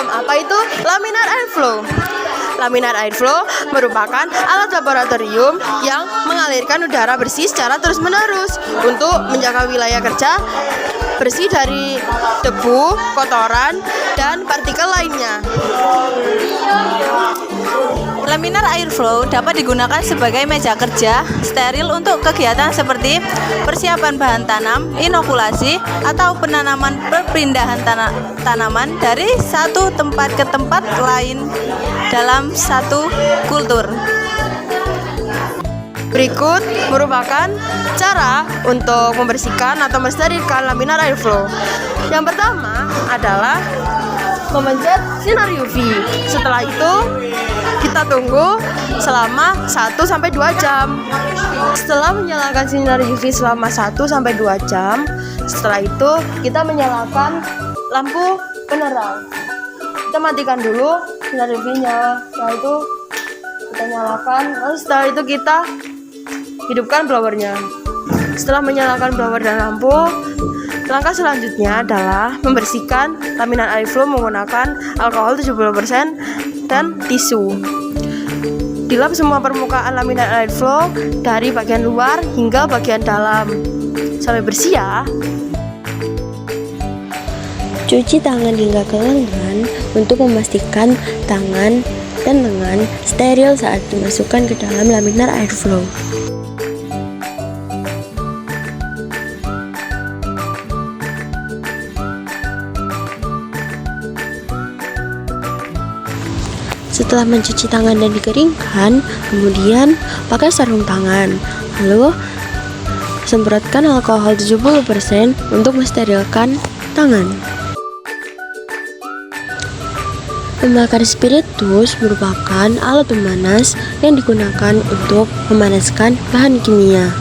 Belum, apa itu laminar airflow? Laminar airflow merupakan alat laboratorium yang mengalirkan udara bersih secara terus-menerus untuk menjaga wilayah kerja bersih dari debu, kotoran, dan partikel lainnya. Laminar airflow dapat digunakan sebagai meja kerja steril untuk kegiatan seperti persiapan bahan tanam, inokulasi, atau penanaman perpindahan tanaman dari satu tempat ke tempat lain dalam satu kultur. Berikut merupakan cara untuk membersihkan atau mensterilkan laminar airflow. Yang pertama adalah memencet sinar UV. Setelah itu kita tunggu selama 1-2 jam. Setelah menyalakan sinar UV selama 1-2 jam, setelah itu kita menyalakan lampu penerang. Kita matikan dulu sinar UV-nya. Setelah itu kita nyalakan, lalu setelah itu kita hidupkan blowernya. Setelah menyalakan blower dan lampu, langkah selanjutnya adalah membersihkan laminar airflow menggunakan alkohol 70% dan tisu. Dilap semua permukaan laminar airflow dari bagian luar hingga bagian dalam sampai bersih ya. Cuci tangan hingga ke lengan untuk memastikan tangan dan lengan steril saat dimasukkan ke dalam laminar airflow. Setelah mencuci tangan dan dikeringkan, kemudian pakai sarung tangan. Lalu semprotkan alkohol 70% untuk mensterilkan tangan. Pembakar spiritus merupakan alat pemanas yang digunakan untuk memanaskan bahan kimia.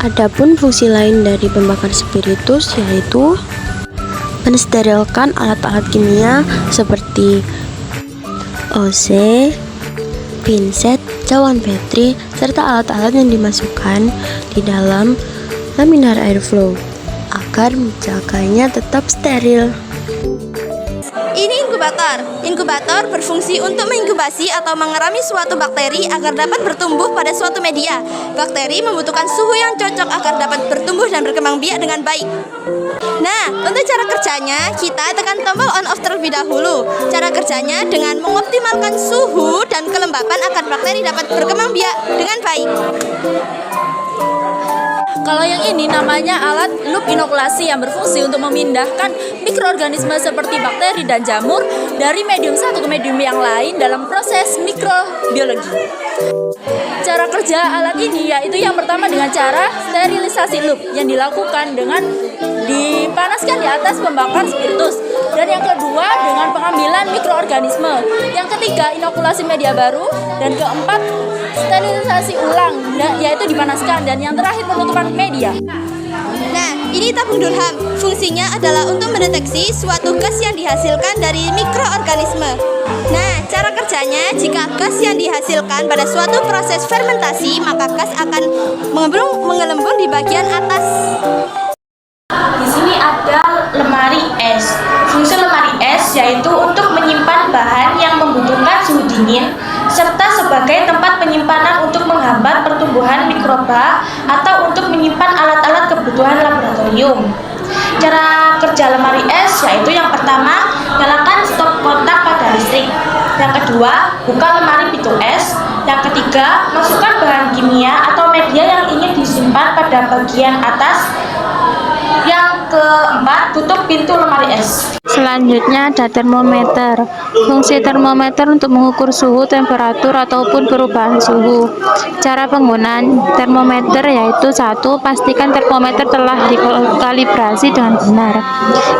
Adapun fungsi lain dari pembakar spiritus yaitu mensterilkan alat-alat kimia seperti OC, pinset, cawan petri, serta alat-alat yang dimasukkan di dalam laminar airflow agar menjaganya tetap steril. Ini inkubator. Inkubator berfungsi untuk menginkubasi atau mengerami suatu bakteri agar dapat bertumbuh pada suatu media. Bakteri membutuhkan suhu yang cocok agar dapat bertumbuh dan berkembang biak dengan baik. Nah, untuk cara kerjanya, kita tekan tombol on off terlebih dahulu. Cara kerjanya dengan mengoptimalkan suhu dan kelembapan agar bakteri dapat berkembang biak dengan baik. Kalau yang ini namanya alat loop inokulasi yang berfungsi untuk memindahkan mikroorganisme seperti bakteri dan jamur dari medium satu ke medium yang lain dalam proses mikrobiologi. Cara kerja alat ini yaitu yang pertama dengan cara sterilisasi loop yang dilakukan dengan dipanaskan di atas pembakar spiritus, dan yang kedua dengan pengambilan mikroorganisme, yang ketiga inokulasi media baru, dan keempat sterilisasi ulang yaitu dipanaskan, dan yang terakhir penutupan media. Nah, ini tabung Durham. Fungsinya adalah untuk mendeteksi suatu gas yang dihasilkan dari mikroorganisme. Nah, cara kerjanya, jika gas yang dihasilkan pada suatu proses fermentasi, maka gas akan menggelembung di bagian atas. Di sini ada lemari es. Fungsi lemari es yaitu untuk menyimpan bahan yang membutuhkan suhu dingin, serta sebagai tempat penyimpanan untuk menghambat pertumbuhan mikroba atau untuk menyimpan alat-alat kebutuhan laboratorium. Cara kerja lemari es yaitu yang pertama, nyalakan stop kontak pada listrik. Yang kedua, buka lemari pintu es. Yang ketiga, masukkan bahan kimia atau media yang ingin disimpan pada bagian atas. Yang keempat, tutup pintu lemari es. Selanjutnya ada termometer. Fungsi termometer untuk mengukur suhu, temperatur, ataupun perubahan suhu. Cara penggunaan termometer yaitu: 1. Pastikan termometer telah dikalibrasi dengan benar.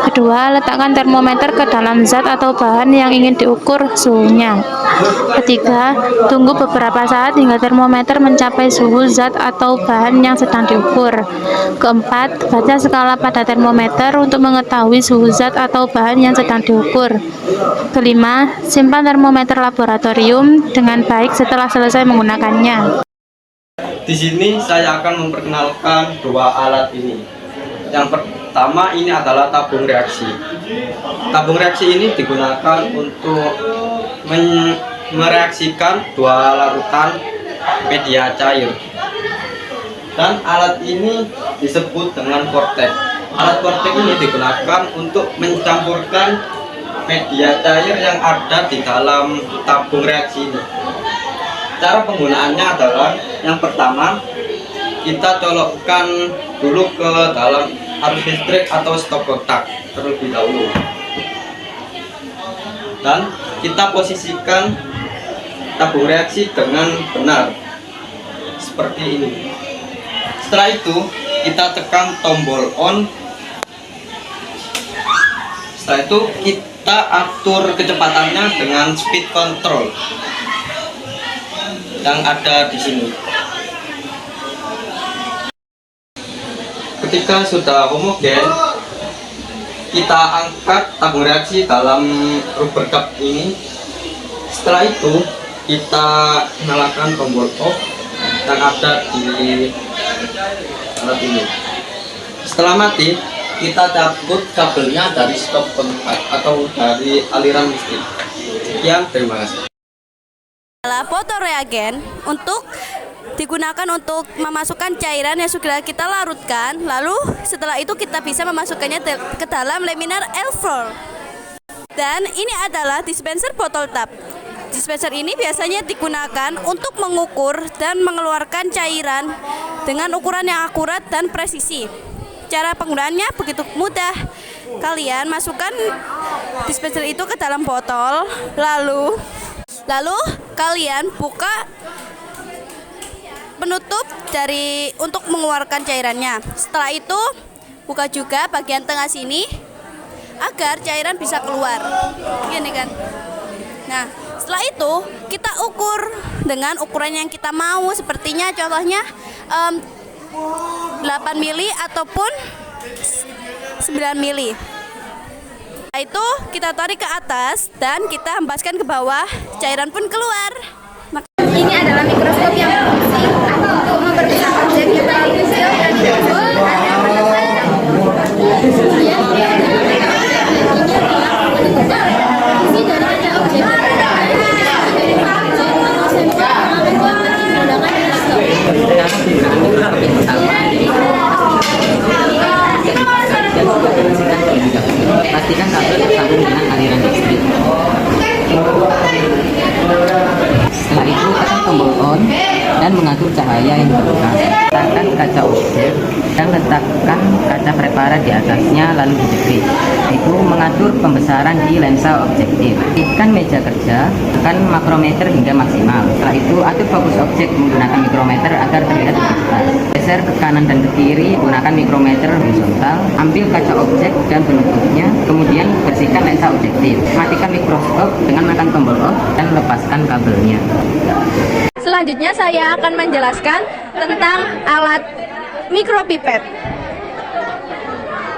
Kedua, letakkan termometer ke dalam zat atau bahan yang ingin diukur suhunya. Ketiga, tunggu beberapa saat hingga termometer mencapai suhu zat atau bahan yang sedang diukur. Keempat, baca skala pada termometer untuk mengetahui suhu zat atau bahan yang sedang diukur. Kelima, simpan termometer laboratorium dengan baik setelah selesai menggunakannya. Di sini saya akan memperkenalkan dua alat ini. Yang pertama pertama ini adalah tabung reaksi. Tabung reaksi ini digunakan untuk mereaksikan dua larutan media cair. Dan alat ini disebut dengan vortex. Alat vortex ini digunakan untuk mencampurkan media cair yang ada di dalam tabung reaksi ini. Cara penggunaannya adalah yang pertama, kita colokkan dulu ke dalam arus listrik atau stop kontak terlebih dahulu. Dan kita posisikan tabung reaksi dengan benar seperti ini. Setelah itu kita tekan tombol on. Setelah itu kita atur kecepatannya dengan speed control yang ada di sini. Ketika sudah homogen, kita angkat tabung reaksi dalam rubber cup ini. Setelah itu kita nyalakan tombol off yang ada di alat ini. Setelah mati, kita cabut kabelnya dari stop kontak atau dari aliran listrik. Sekian, terima kasih. Adalah fotoreagen untuk digunakan untuk memasukkan cairan yang sudah kita larutkan, lalu setelah itu kita bisa memasukkannya ke dalam laminar airflow. Dan ini adalah dispenser botol tap. Dispenser ini biasanya digunakan untuk mengukur dan mengeluarkan cairan dengan ukuran yang akurat dan presisi. Cara penggunaannya begitu mudah. Kalian masukkan dispenser itu ke dalam botol, lalu kalian buka penutup untuk mengeluarkan cairannya. Setelah itu buka juga bagian tengah sini agar cairan bisa keluar. Gini kan. Nah, setelah itu kita ukur dengan ukuran yang kita mau, sepertinya contohnya 8 mili ataupun 9 mili. Setelah itu kita tarik ke atas dan kita hembaskan ke bawah, cairan pun keluar. Ini adalah mikroskop yang berfungsi untuk memperkecil objek yang terlalu kecil dan dijebol pastikan kabel tersambung dengan aliran listrik. Setelah itu tekan tombol on dan mengatur cahaya yang terbuka. Letakkan kaca objek dan letakkan kaca preparat di atasnya lalu dijepit. Itu mengatur pembesaran di lensa objektif. Tekan meja kerja, tekan makrometer hingga maksimal. Setelah itu atur fokus objek menggunakan mikrometer agar terlihat lebih jelas. Geser ke kanan dan ke kiri gunakan mikrometer horizontal. Ambil kaca objek dan penutupnya, kemudian bersihkan lensa objektif. Matikan mikroskop dengan menekan tombol off dan lepaskan kabelnya. Selanjutnya saya akan menjelaskan tentang alat mikropipet.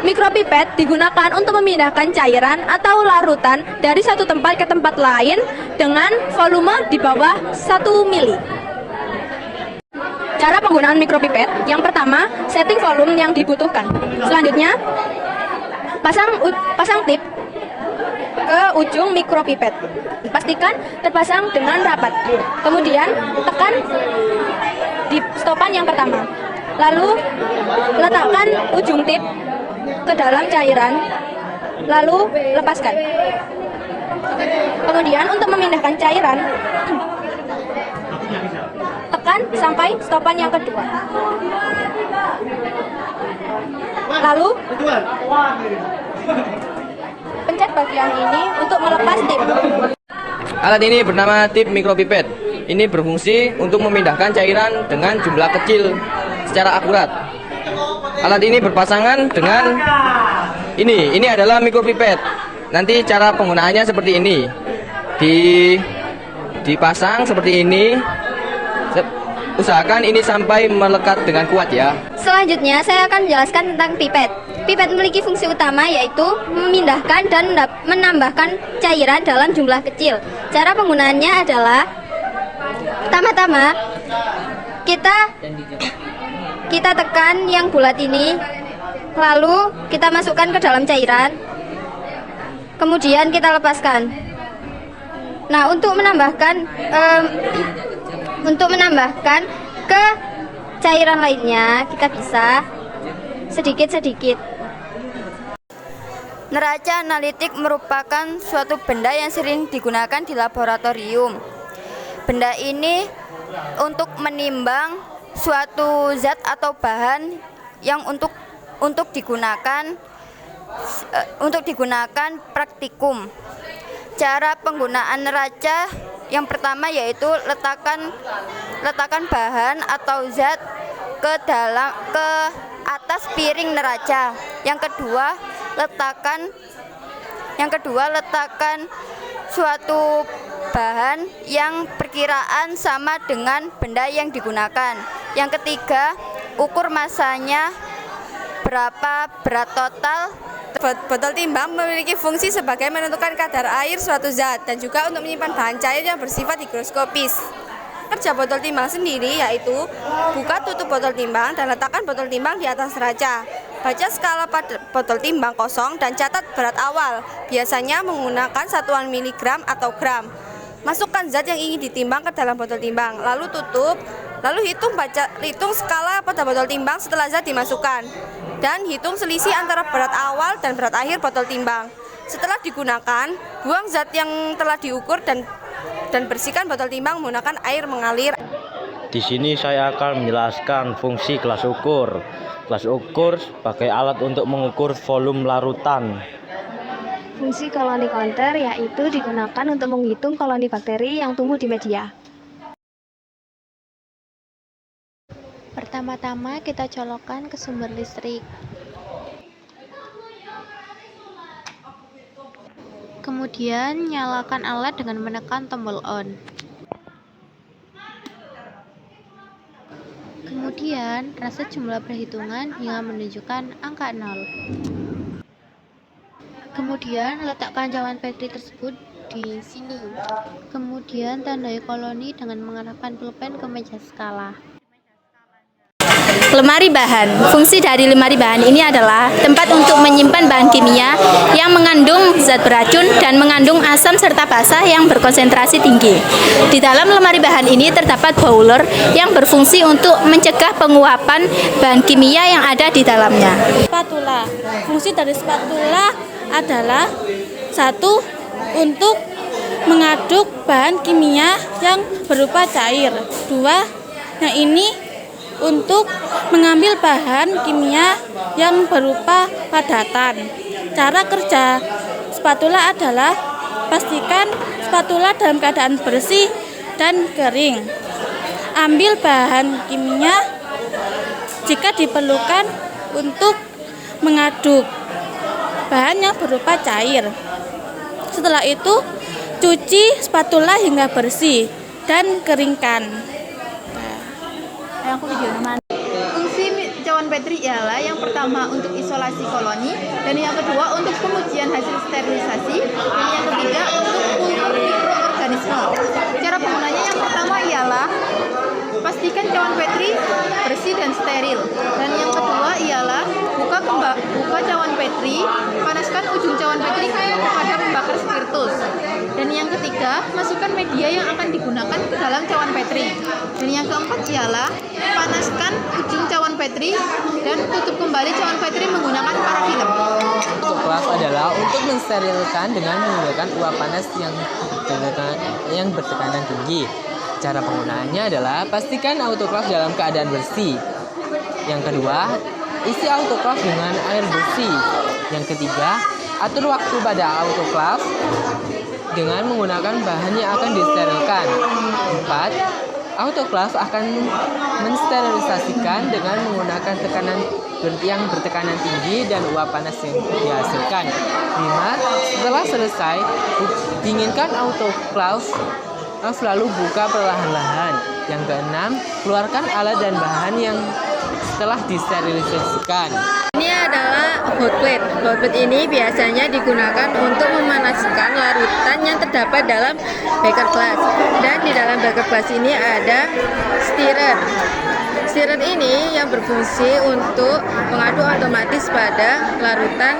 Mikropipet digunakan untuk memindahkan cairan atau larutan dari satu tempat ke tempat lain dengan volume di bawah 1 mili. Cara penggunaan mikropipet, yang pertama, setting volume yang dibutuhkan. Selanjutnya, pasang tip ke ujung mikropipet. Pastikan terpasang dengan rapat. Kemudian tekan di stopan yang pertama. Lalu letakkan ujung tip ke dalam cairan. Lalu lepaskan. Kemudian untuk memindahkan cairan, tekan sampai stopan yang kedua. Lalu pencet bagian ini untuk melepas tip. Alat ini bernama tip mikropipet. Ini berfungsi untuk memindahkan cairan dengan jumlah kecil secara akurat. Alat ini berpasangan dengan ini adalah mikropipet. Nanti cara penggunaannya seperti ini. Dipasang seperti ini. Usahakan ini sampai melekat dengan kuat ya. Selanjutnya saya akan menjelaskan tentang pipet. Pipet memiliki fungsi utama yaitu memindahkan dan menambahkan cairan dalam jumlah kecil. Cara penggunaannya adalah pertama-tama kita tekan yang bulat ini, Lalu kita masukkan ke dalam cairan. Kemudian kita lepaskan. Nah, untuk menambahkan ke cairan lainnya, kita bisa sedikit-sedikit. Neraca analitik merupakan suatu benda yang sering digunakan di laboratorium. Benda ini untuk menimbang suatu zat atau bahan yang untuk digunakan praktikum. Cara penggunaan neraca yang pertama yaitu letakkan bahan atau zat ke atas piring neraca. Yang kedua letakkan suatu bahan yang perkiraan sama dengan benda yang digunakan. Yang ketiga, ukur masanya berapa berat total. Botol timbang memiliki fungsi sebagai menentukan kadar air suatu zat dan juga untuk menyimpan bahan cair yang bersifat higroskopis. Kerja botol timbang sendiri yaitu buka tutup botol timbang dan letakkan botol timbang di atas neraca. Baca skala pada botol timbang kosong dan catat berat awal, biasanya menggunakan satuan miligram atau gram. Masukkan zat yang ingin ditimbang ke dalam botol timbang, lalu tutup, lalu hitung skala pada botol timbang setelah zat dimasukkan, dan hitung selisih antara berat awal dan berat akhir botol timbang. Setelah digunakan, buang zat yang telah diukur dan bersihkan botol timbang menggunakan air mengalir. Di sini saya akan menjelaskan fungsi gelas ukur. Gelas ukur sebagai alat untuk mengukur volume larutan. Fungsi koloni counter yaitu digunakan untuk menghitung koloni bakteri yang tumbuh di media. Pertama-tama kita colokkan ke sumber listrik. Kemudian nyalakan alat dengan menekan tombol on. Kemudian rasa jumlah perhitungan hingga menunjukkan angka 0. Kemudian letakkan cawan Petri tersebut di sini. Kemudian tandai koloni dengan mengarahkan pulpen ke meja skala. Lemari bahan. Fungsi dari lemari bahan ini adalah tempat untuk menyimpan bahan kimia yang mengandung zat beracun dan mengandung asam serta basa yang berkonsentrasi tinggi. Di dalam lemari bahan ini terdapat bowler yang berfungsi untuk mencegah penguapan bahan kimia yang ada di dalamnya. Spatula. Fungsi dari spatula adalah satu, untuk mengaduk bahan kimia yang berupa cair. Dua, yang ini untuk mengambil bahan kimia yang berupa padatan. Cara kerja spatula adalah pastikan spatula dalam keadaan bersih dan kering. Ambil bahan kimia jika diperlukan untuk mengaduk bahan yang berupa cair. Setelah itu, cuci spatula hingga bersih dan keringkan. Fungsi cawan Petri ialah yang pertama untuk isolasi koloni, dan yang kedua untuk pengujian hasil sterilisasi, dan yang ketiga untuk kultur mikroorganisme. Cara penggunanya yang pertama ialah pastikan cawan Petri bersih dan steril, dan yang kedua ialah buka cawan Petri, panaskan ujung cawan Petri pada pembakar spiritus, dan yang ketiga masukkan media yang akan digunakan ke dalam cawan Petri, dan yang keempat ialah panaskan ujung cawan Petri dan tutup kembali cawan Petri menggunakan parafilm. Autoklaf adalah untuk mensterilkan dengan menggunakan uap panas yang bertekanan tinggi. Cara penggunaannya adalah pastikan autoklaf dalam keadaan bersih. Yang kedua, isi autoklaf dengan air bersih. Yang ketiga, atur waktu pada autoklaf dengan menggunakan bahan yang akan disterilkan. 4. Autoklaf akan mensterilisasikan dengan menggunakan tekanan yang bertekanan tinggi dan uap panas yang dihasilkan. 5. Setelah selesai, dinginkan autoklaf, lalu buka perlahan-lahan. Yang keenam, keluarkan alat dan bahan yang telah disterilisasikan. Ini adalah hot plate. Hot plate ini biasanya digunakan untuk memanaskan larutan yang terdapat dalam beker glass. Dan di dalam beker glass ini ada stirrer. Stirrer ini yang berfungsi untuk mengaduk otomatis pada larutan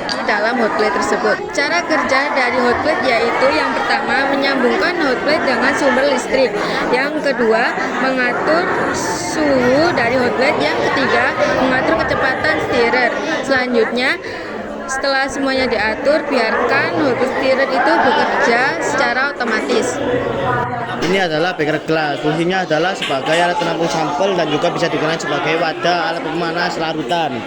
di dalam hot plate tersebut. Cara kerja dari hot plate yaitu yang pertama menyambungkan hot plate dengan sumber listrik. Yang kedua mengatur suhu dari hot plate. Yang ketiga mengatur kecepatan stirrer. Selanjutnya setelah semuanya diatur, biarkan hot plate stirrer itu bekerja secara otomatis. Ini adalah beker glass. Fungsinya adalah sebagai alat penampung sampel dan juga bisa digunakan sebagai wadah alat pemanas larutan.